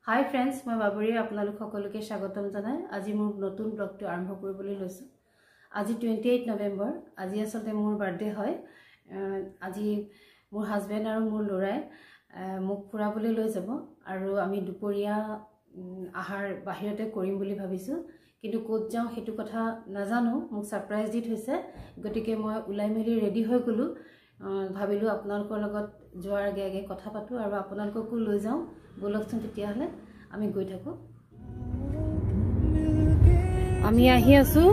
হাই friends, মই বাবুৰী আপোনালোক সকলোকে স্বাগতম জনাই আজি মোৰ নতুন ব্লগটো আৰম্ভ কৰিবলৈ লৈছোঁ। আজি 28 নৱেম্বৰ, আজি আচলতে মোৰ বাৰ্থডে হয়। আজি মোৰ হাজবেণ্ড আৰু মোৰ ল'ৰাই মোক ফুৰাবলৈ লৈ যাব আৰু আমি দুপৰীয়া আহাৰ বাহিৰতে কৰিম বুলি ভাবিছোঁ, কিন্তু ক'ত যাওঁ সেইটো কথা নাজানো, মোক ছাৰপ্ৰাইজ দি থৈছে। গতিকে মই ওলাই মেলি ৰেডি হৈ গ'লোঁ। ভাবিলোঁ আপোনালোকৰ লগত যোৱাৰ আগে আগে কথা পাতোঁ আৰু আপোনালোককো লৈ যাওঁ। বলকচোন তেতিয়াহ'লে আমি গৈ থাকোঁ। আমি আহি আছোঁ,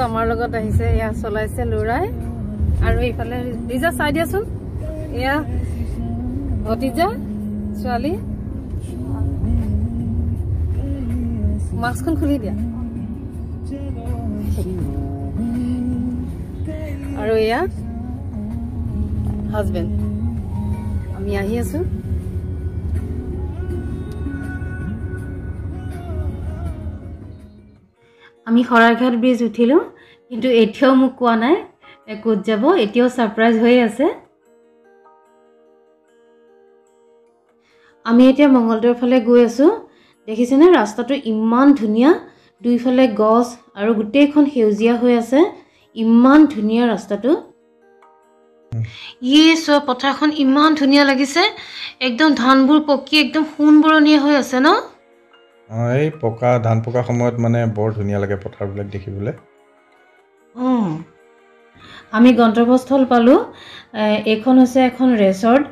আমাৰ লগত আহিছে, এয়া চলাইছে ল'ৰাই আৰু এইফালে ৰিজা চাই দিয়াচোন, এয়া ভতিজা ছোৱালী। মাস্কখন খুলি দিয়া। আৰু এয়া হাজবেণ্ড। আমি আহি আছো। আমি শৰাইঘাট ব্ৰিজ উঠিলোঁ, কিন্তু এতিয়াও মোক কোৱা নাই ক'ত যাব, এতিয়াও ছাৰপ্ৰাইজ হৈ আছে। আমি এতিয়া মঙ্গলদৈৰ ফালে গৈ আছোঁ। দেখিছেনে ৰাস্তাটো ইমান ধুনীয়া, দুইফালে গছ আৰু গোটেইখন সেউজীয়া হৈ আছে, ইমান ধুনীয়া ৰাস্তাটো। চোৱা পথাৰখন ইমান ধুনীয়া লাগিছে, একদম ধানবোৰ পকি একদম সোণবৰণীয়া হৈ আছে ন। এই পকা ধান পকা সময়ত মানে বৰ ধুনীয়া লাগে পথাৰবিলাক দেখিবলৈ। আমি গন্তব্যস্থল পালোঁ। এইখন হৈছে এখন ৰেচৰ্ট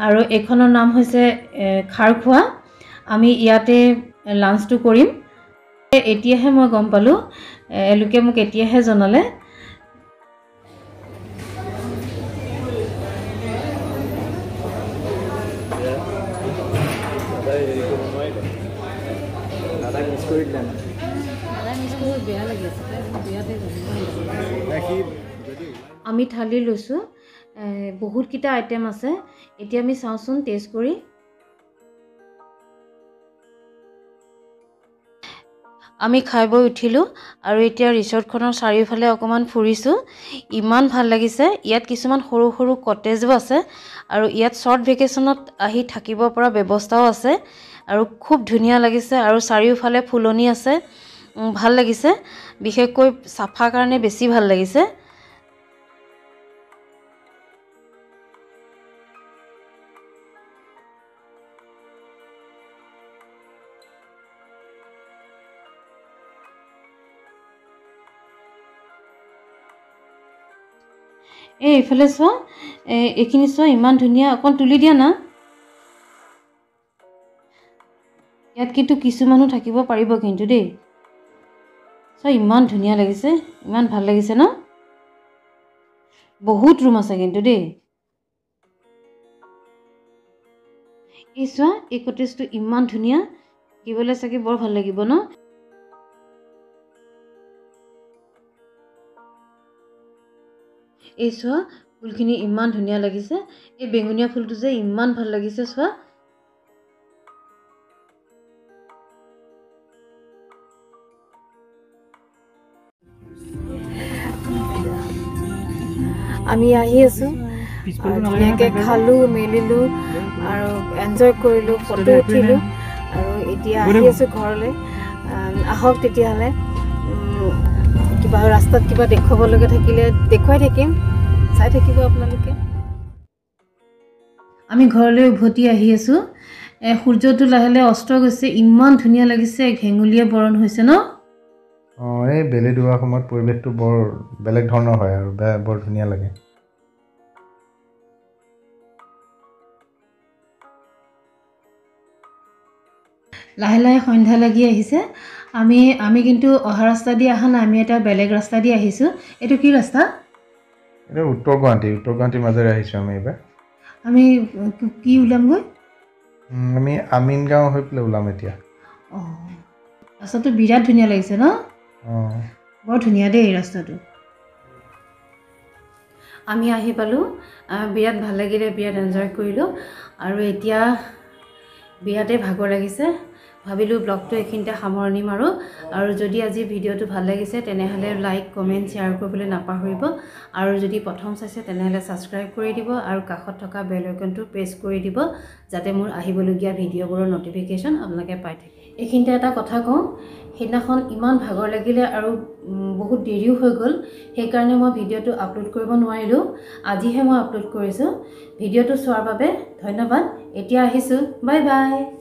আৰু এইখনৰ নাম হৈছে খাৰখোৱা। আমি ইয়াতে লাঞ্চটো কৰিম। এতিয়াহে মই গম পালোঁ, এওঁলোকে মোক এতিয়াহে জনালে। আমি থালি লৈছোঁ, বহুতকেইটা আইটেম আছে। এতিয়া আমি চাওঁচোন টেষ্ট কৰি। আমি খাই বৈ উঠিলোঁ আৰু এতিয়া ৰিচৰ্টখনৰ চাৰিওফালে অকণমান ফুৰিছোঁ। ইমান ভাল লাগিছে। ইয়াত কিছুমান সৰু সৰু কটেজো আছে আৰু ইয়াত শ্বৰ্ট ভেকেশ্যনত আহি থাকিব পৰা ব্যৱস্থাও আছে আৰু খুব ধুনীয়া লাগিছে আৰু চাৰিওফালে ফুলনি আছে, ভাল লাগিছে। বিশেষকৈ চাফা কাৰণে বেছি ভাল লাগিছে। এইফালে চোৱা, এইখিনি চোৱা ইমান ধুনীয়া। অকণ তুলি দিয়া না। ইয়াত কিন্তু কিছু মানুহ থাকিব পাৰিব কিন্তু দেই। চোৱা ইমান ধুনীয়া লাগিছে, ইমান ভাল লাগিছে ন। বহুত ৰুম আছে কিন্তু দেই। এই চোৱা, এই কটেজটো ইমান ধুনীয়া, থাকিবলৈ চাগে বৰ ভাল লাগিব ন। এই চোৱা, ফুলখিনি ইমান ধুনীয়া লাগিছে। এই বেঙুনীয়া ফুলটো যে ইমান ভাল লাগিছে চোৱা। আমি আহি আছোঁ, ধুনীয়াকৈ খালোঁ মেলিলোঁ আৰু এনজয় কৰিলোঁ, ফটো উঠিলোঁ আৰু এতিয়া আহি আছোঁ ঘৰলৈ। আহক তেতিয়াহ'লে, কিবা ৰাস্তাত কিবা দেখুৱাবলগীয়া থাকিলে দেখুৱাই থাকিম, চাই থাকিব আপোনালোকে। আমি ঘৰলৈ উভতি আহি আছোঁ। সূৰ্যটো লাহে লাহে অস্ত গৈছে, ইমান ধুনীয়া লাগিছে, ঘেঙুলীয়া বৰণ হৈছে ন। এই বেলি ডুবোৱাৰ সময়ত পৰিৱেশটো বৰ বেলেগ ধৰণৰ হয় আৰু বৰ ধুনীয়া লাগে। লাহে লাহে সন্ধ্যা লাগি আহিছে। আমি কিন্তু অহা ৰাস্তা দি অহা নাই, আমি এটা বেলেগ ৰাস্তা দি আহিছোঁ। এইটো কি ৰাস্তা? এইটো উত্তৰ গুৱাহাটীৰ মাজেৰে আহিছোঁ আমি এইবাৰ। আমি কি ওলামগৈ? আমি আমিন গাঁও হৈ পেলাই ওলাম এতিয়া। ৰাস্তাটো বিৰাট ধুনীয়া লাগিছে ন। বৰ ধুনীয়া দেই এই ৰাস্তাটো। আমি আহি পালোঁ, বিৰাট ভাল লাগিলে, বিৰাট এনজয় কৰিলোঁ আৰু এতিয়া বিৰাটেই ভাগৰ লাগিছে। ভাবিলোঁ ব্লগটো এইখিনিতে সামৰণি মাৰোঁ আৰু যদি আজি ভিডিঅ'টো ভাল লাগিছে তেনেহ'লে লাইক কমেণ্ট শ্বেয়াৰ কৰিবলৈ নাপাহৰিব আৰু যদি প্ৰথম চাইছে তেনেহ'লে ছাবস্ক্ৰাইব কৰি দিব আৰু কাষত থকা বেল আইকনটো প্ৰেছ কৰি দিব যাতে মোৰ আহিবলগীয়া ভিডিঅ'বোৰৰ নটিফিকেশ্যন আপোনালোকে পাই থাকে। এইখিনিতে এটা কথা কওঁ, সেইদিনাখন ইমান ভাগৰ লাগিলে আৰু বহুত দেৰিও হৈ গ'ল, সেইকাৰণে মই ভিডিঅ'টো আপলোড কৰিব নোৱাৰিলোঁ। আজিহে মই আপলোড কৰিছোঁ। ভিডিঅ'টো চোৱাৰ বাবে ধন্যবাদ। এতিয়া আহিছোঁ, বাই বাই।